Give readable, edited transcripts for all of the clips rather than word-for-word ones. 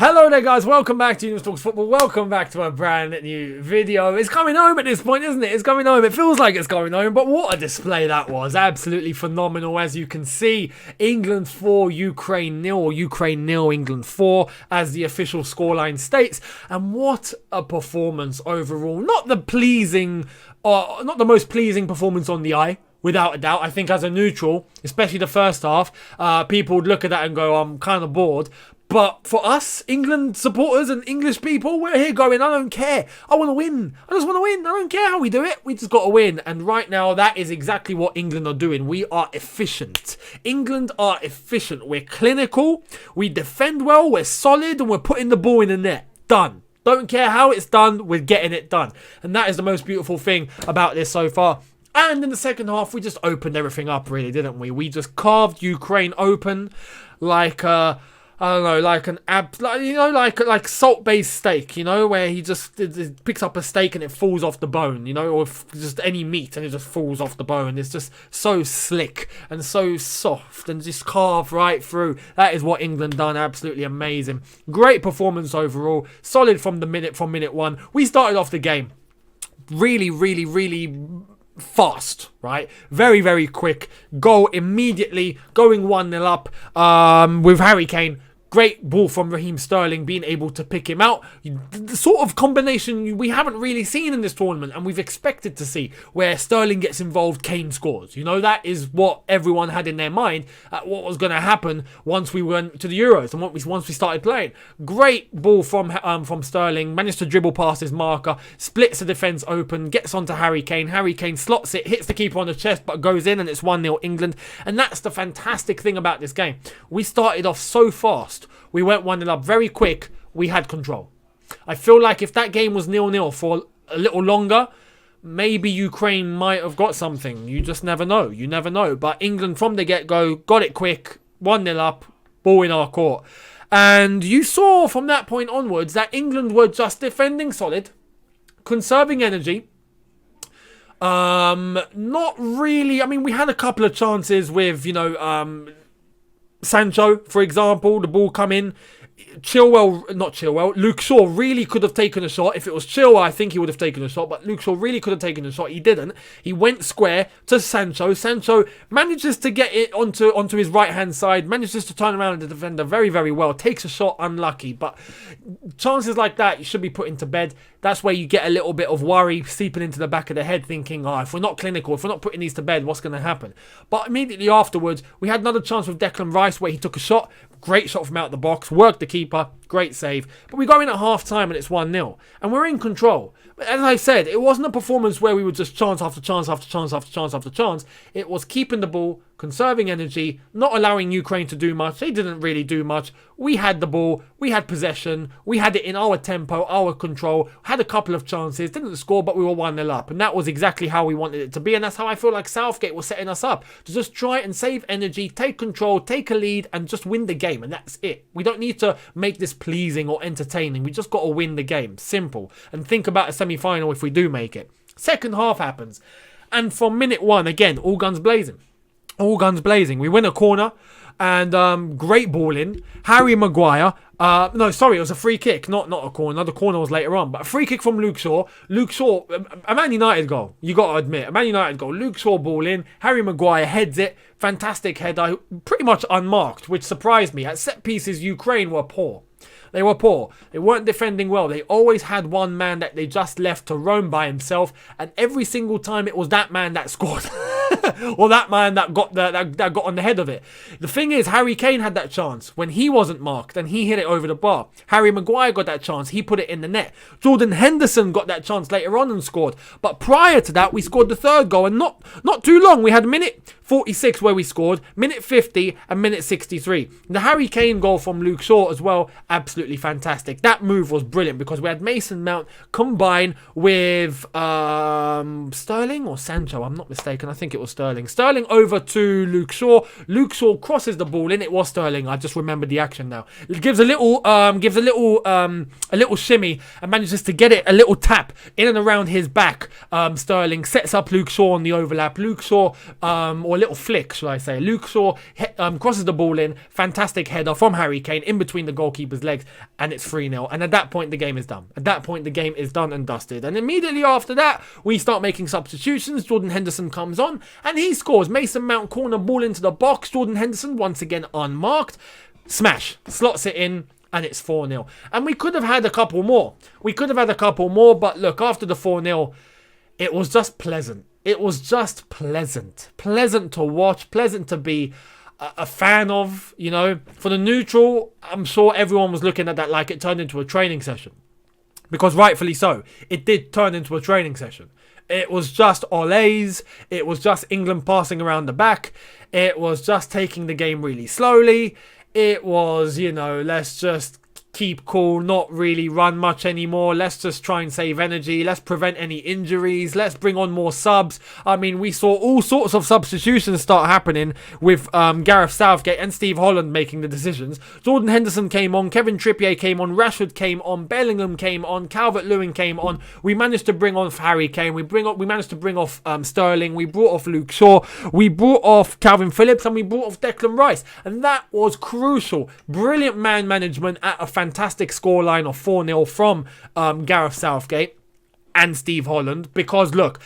Hello there guys, welcome back to Younes Talks Football, welcome back to a brand new video. It's coming home at this point, isn't it? It's coming home, it feels like it's going home, but what a display that was. Absolutely phenomenal. As you can see, England 4, Ukraine 0, or Ukraine 0, England 4, as the official scoreline states. And what a performance overall. Not the most pleasing performance on the eye, without a doubt. I think as a neutral, especially the first half, people would look at that and go, I'm kind of bored. But for us, England supporters and English people, we're here going, I don't care. I want to win. I just want to win. I don't care how we do it. We just got to win. And right now, that is exactly what England are doing. We are efficient. England are efficient. We're clinical. We defend well. We're solid. And we're putting the ball in the net. Done. Don't care how it's done. We're getting it done. And that is the most beautiful thing about this so far. And in the second half, we just opened everything up, really, didn't we? We just carved Ukraine open like I don't know, like salt-based steak, you know, where he just picks up a steak and it falls off the bone, you know, or just any meat and it just falls off the bone. It's just so slick and so soft and just carved right through. That is what England done. Absolutely amazing. Great performance overall. Solid from minute one. We started off the game really fast, right? Very, very quick. Goal immediately, going 1-0 up with Harry Kane. Great ball from Raheem Sterling, being able to pick him out. The sort of combination we haven't really seen in this tournament and we've expected to see, where Sterling gets involved, Kane scores. You know, that is what everyone had in their mind at what was going to happen once we went to the Euros and once we started playing. Great ball from Sterling, managed to dribble past his marker, splits the defence open, gets onto Harry Kane. Harry Kane slots it, hits the keeper on the chest, but goes in and it's 1-0 England. And that's the fantastic thing about this game. We started off so fast. We went 1-0 up very quick. We had control. I feel like if that game was 0-0 for a little longer, maybe Ukraine might have got something. You just never know. You never know. But England from the get-go got it quick. 1-0 up. Ball in our court. And you saw from that point onwards that England were just defending solid, conserving energy. Not really. I mean, we had a couple of chances with, Sancho, for example, the ball come in. Luke Shaw really could have taken a shot. If it was Chilwell, I think he would have taken a shot, but Luke Shaw really could have taken a shot. He didn't. He went square to Sancho. Sancho manages to get it onto his right-hand side, manages to turn around the defender very, very well. Takes a shot, unlucky, but chances like that, you should be put into bed. That's where you get a little bit of worry seeping into the back of the head, thinking, if we're not clinical, if we're not putting these to bed, what's going to happen? But immediately afterwards, we had another chance with Declan Rice where he took a shot. Great shot from out the box, worked the keeper, great save. But we go in at half-time and it's 1-0. And we're in control. But as I said, it wasn't a performance where we would just chance after chance after chance after chance after chance. It was keeping the ball, conserving energy, not allowing Ukraine to do much. They didn't really do much. We had the ball, we had possession, we had it in our tempo, our control, had a couple of chances, didn't score, but we were 1-0 up. And that was exactly how we wanted it to be. And that's how I feel like Southgate was setting us up. To just try and save energy, take control, take a lead, and just win the game. And that's it. We don't need to make this pleasing or entertaining. We just got to win the game. Simple. And think about a semi-final if we do make it. Second half happens. And from minute one, again, all guns blazing. All guns blazing. We win a corner and great ball in. Harry Maguire. It was a free kick, not a corner. The corner was later on, but a free kick from Luke Shaw. Luke Shaw, a Man United goal. You got to admit, a Man United goal. Luke Shaw ball in. Harry Maguire heads it. Fantastic header, pretty much unmarked, which surprised me. At set pieces, Ukraine were poor. They were poor. They weren't defending well. They always had one man that they just left to roam by himself, and every single time it was that man that scored. Or that man that got on the head of it. The thing is, Harry Kane had that chance when he wasn't marked and he hit it over the bar. Harry Maguire got that chance. He put it in the net. Jordan Henderson got that chance later on and scored. But prior to that, we scored the third goal, and not too long. We had minute 46 where we scored, minute 50 and minute 63. The Harry Kane goal from Luke Shaw as well, absolutely fantastic. That move was brilliant because we had Mason Mount combined with Sterling or Sancho, I'm not mistaken. I think it was Sterling. Sterling over to Luke Shaw. Luke Shaw crosses the ball in. It was Sterling. I just remembered the action now. It gives a little shimmy and manages to get it a little tap in and around his back. Sterling sets up Luke Shaw on the overlap. Luke Shaw or little flick, shall I say. Luke Shaw crosses the ball in, fantastic header from Harry Kane in between the goalkeeper's legs, and it's 3-0. And at that point, the game is done. At that point, the game is done and dusted. And immediately after that, we start making substitutions. Jordan Henderson comes on, and he scores. Mason Mount corner ball into the box. Jordan Henderson, once again unmarked. Smash. Slots it in. And it's 4-0. And we could have had a couple more. But look, after the 4-0, it was just pleasant. It was just pleasant. Pleasant to watch. Pleasant to be a fan of, you know. For the neutral, I'm sure everyone was looking at that like it turned into a training session. Because rightfully so. It did turn into a training session. It was just olays. It was just England passing around the back. It was just taking the game really slowly. It was, you know, let's just keep cool, not really run much anymore. Let's just try and save energy. Let's prevent any injuries. Let's bring on more subs. I mean, we saw all sorts of substitutions start happening with Gareth Southgate and Steve Holland making the decisions. Jordan Henderson came on. Kevin Trippier came on. Rashford came on. Bellingham came on. Calvert-Lewin came on. We managed to bring on Harry Kane. We managed to bring off Sterling. We brought off Luke Shaw. We brought off Calvin Phillips, and we brought off Declan Rice. And that was crucial. Brilliant man management at a fantastic scoreline of 4-0 from Gareth Southgate and Steve Holland. Because look,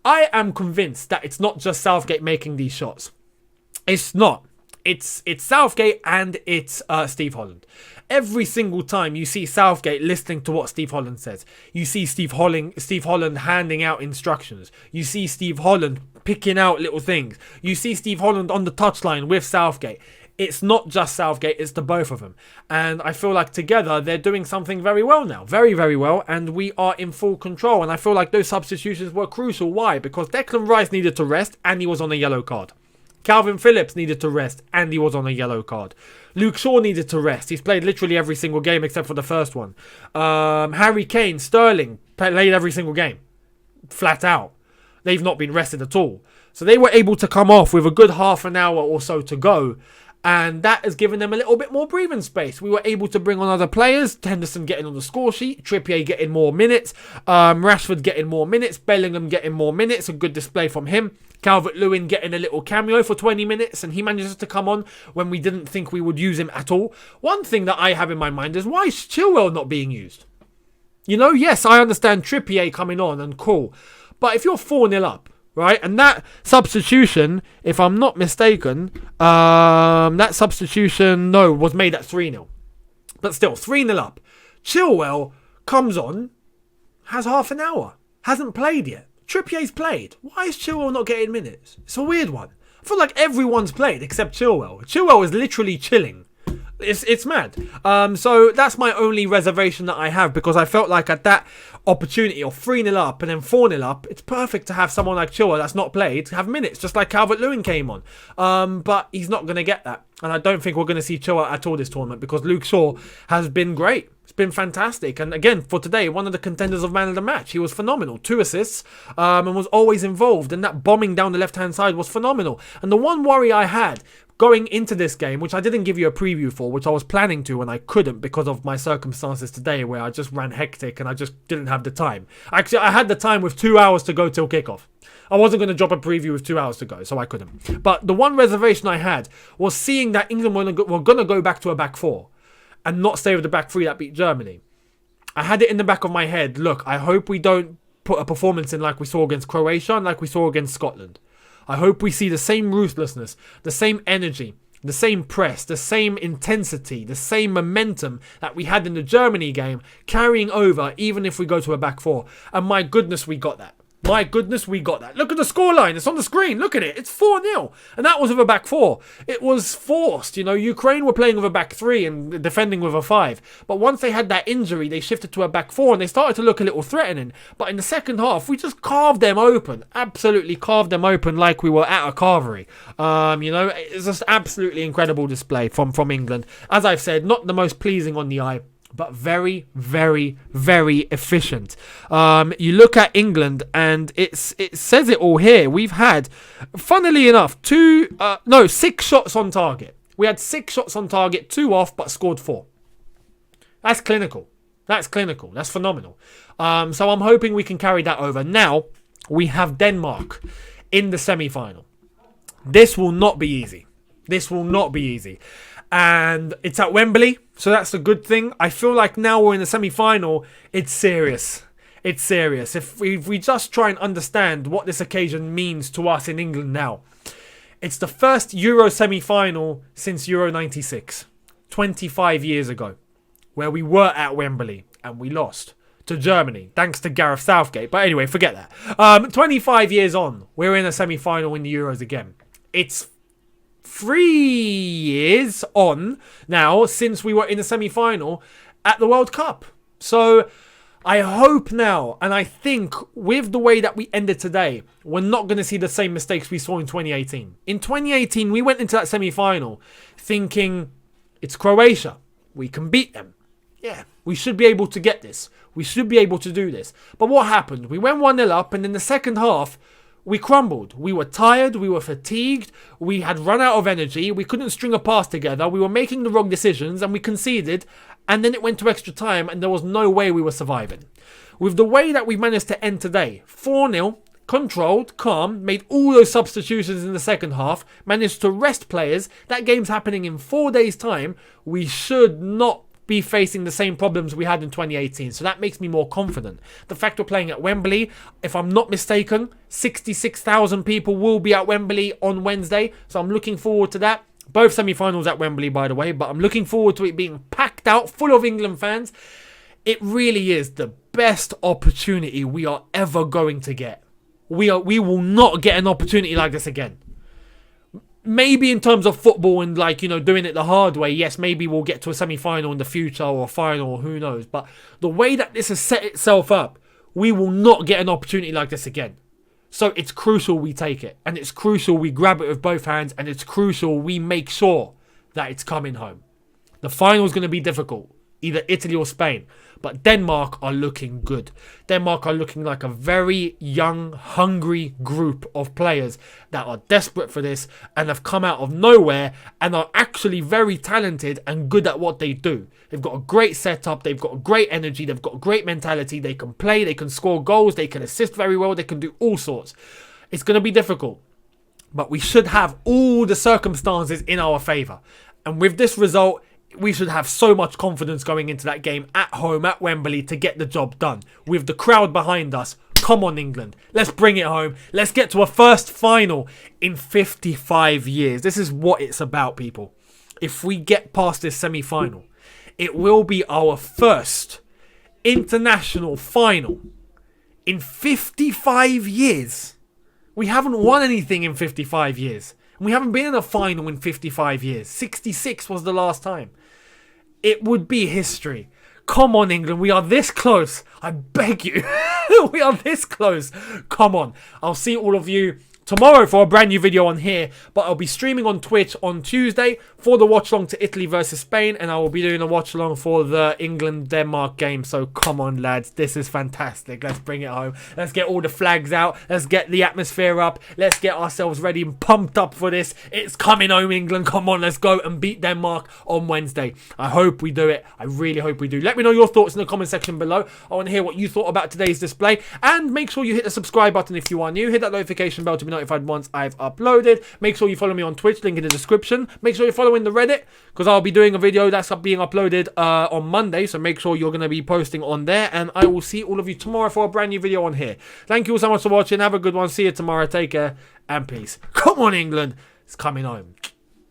I am convinced that it's not just Southgate making these shots. It's not. It's Southgate and it's Steve Holland. Every single time you see Southgate listening to what Steve Holland says, you see Steve Holland handing out instructions. You see Steve Holland picking out little things. You see Steve Holland on the touchline with Southgate. It's not just Southgate, it's the both of them. And I feel like together they're doing something very well now. Very, very well. And we are in full control. And I feel like those substitutions were crucial. Why? Because Declan Rice needed to rest and he was on a yellow card. Calvin Phillips needed to rest and he was on a yellow card. Luke Shaw needed to rest. He's played literally every single game except for the first one. Harry Kane, Sterling played every single game. Flat out. They've not been rested at all. So they were able to come off with a good half an hour or so to go. And that has given them a little bit more breathing space. We were able to bring on other players. Henderson getting on the score sheet. Trippier getting more minutes. Rashford getting more minutes. Bellingham getting more minutes. A good display from him. Calvert-Lewin getting a little cameo for 20 minutes. And he manages to come on when we didn't think we would use him at all. One thing that I have in my mind is, why is Chilwell not being used? You know, yes, I understand Trippier coming on and cool. But if you're 4-0 up, right, and that substitution, if I'm not mistaken, that substitution, was made at 3-0. But still, 3-0 up. Chilwell comes on, has half an hour, hasn't played yet. Trippier's played. Why is Chilwell not getting minutes? It's a weird one. I feel like everyone's played except Chilwell. Chilwell is literally chilling. It's mad. So that's my only reservation that I have, because I felt like at that opportunity of 3-0 up and then 4-0 up, it's perfect to have someone like Chilwell that's not played have minutes, just like Calvert-Lewin came on. But he's not going to get that. And I don't think we're going to see Chilwell at all this tournament, because Luke Shaw has been great. It's been fantastic. And again, for today, one of the contenders of man of the match. He was phenomenal. 2 assists and was always involved. And that bombing down the left-hand side was phenomenal. And the one worry I had going into this game, which I didn't give you a preview for, which I was planning to and I couldn't because of my circumstances today, where I just ran hectic and I just didn't have the time. Actually, I had the time with 2 hours to go till kickoff. I wasn't going to drop a preview with 2 hours to go, so I couldn't. But the one reservation I had was seeing that England were going to go back to a back 4 and not stay with the back 3 that beat Germany. I had it in the back of my head, look, I hope we don't put a performance in like we saw against Croatia and like we saw against Scotland. I hope we see the same ruthlessness, the same energy, the same press, the same intensity, the same momentum that we had in the Germany game carrying over even if we go to a back 4. And my goodness, we got that. My goodness, we got that. Look at the scoreline. It's on the screen. Look at it. It's 4-0. And that was with a back 4. It was forced. You know, Ukraine were playing with a back 3 and defending with a 5. But once they had that injury, they shifted to a back 4 and they started to look a little threatening. But in the second half, we just carved them open. Absolutely carved them open like we were at a carvery. You know, it's just absolutely incredible display from England. As I've said, not the most pleasing on the eye, but very, very, very efficient. You look at England and it says it all here. We've had, funnily enough, 6 shots on target. We had 6 shots on target, 2 off, but scored 4. That's clinical. That's phenomenal. So I'm hoping we can carry that over. Now, we have Denmark in the semi-final. This will not be easy. This will not be easy. And it's at Wembley, so that's a good thing. I feel like now we're in the semi-final, it's serious. It's serious. If we just try and understand what this occasion means to us in England now. It's the first Euro semi-final since Euro 96, 25 years ago, where we were at Wembley and we lost to Germany, thanks to Gareth Southgate. But anyway, forget that. 25 years on, we're in a semi-final in the Euros again. It's 3 years on now since we were in a semi-final at the World Cup. So I hope now, and I think with the way that we ended today, we're not going to see the same mistakes we saw in 2018. In 2018, we went into that semi-final thinking, it's Croatia. We can beat them. Yeah, we should be able to get this. We should be able to do this. But what happened? We went 1-0 up, and in the second half, we crumbled. We were tired. We were fatigued. We had run out of energy. We couldn't string a pass together. We were making the wrong decisions, and we conceded. And then it went to extra time, and there was no way we were surviving. With the way that we managed to end today, 4-0, controlled, calm, made all those substitutions in the second half, managed to rest players, that game's happening in 4 days' time, we should not be facing the same problems we had in 2018. So that makes me more confident. The fact we're playing at Wembley, if I'm not mistaken, 66,000 people will be at Wembley on Wednesday. So I'm looking forward to that. Both semi-finals at Wembley, by the way, but I'm looking forward to it being packed out, full of England fans. It really is the best opportunity we are ever going to get. We will not get an opportunity like this again. Maybe in terms of football and doing it the hard way, yes, maybe we'll get to a semi-final in the future or a final, or who knows. But the way that this has set itself up, we will not get an opportunity like this again. So it's crucial we take it, and it's crucial we grab it with both hands, and it's crucial we make sure that it's coming home. The final is going to be difficult, either Italy or Spain, but Denmark are looking good. Denmark are looking like a very young, hungry group of players that are desperate for this and have come out of nowhere and are actually very talented and good at what they do. They've got a great setup, they've got a great energy, they've got a great mentality, they can play, they can score goals, they can assist very well, they can do all sorts. It's going to be difficult, but we should have all the circumstances in our favour. And with this result, we should have so much confidence going into that game at home at Wembley to get the job done. With the crowd behind us, come on England, let's bring it home. Let's get to a first final in 55 years. This is what it's about, people. If we get past this semi-final, it will be our first international final in 55 years. We haven't won anything in 55 years. We haven't been in a final in 55 years. 66 was the last time. It would be history. Come on, England. We are this close. I beg you. We are this close. Come on. I'll see all of you tomorrow for a brand new video on here, but I'll be streaming on Twitch on Tuesday for the watch along to Italy versus Spain, and I will be doing a watch along for the England-Denmark game. So come on, lads, this is fantastic. Let's bring it home. Let's get all the flags out. Let's get the atmosphere up. Let's get ourselves ready and pumped up for this. It's coming home, England. Come on, let's go and beat Denmark on Wednesday. I hope we do it. I really hope we do. Let me know your thoughts in the comment section below. I want to hear what you thought about today's display, and make sure you hit the subscribe button if you are new. Hit that notification bell to be notified once I've uploaded. Make sure you follow me on Twitch, link in the description. Make sure you're following the Reddit, because I'll be doing a video that's being uploaded on Monday, so make sure you're going to be posting on there, and I will see all of you tomorrow for a brand new video on here. Thank you all so much for watching. Have a good one. See you tomorrow. Take care and peace. Come on, England. It's coming home.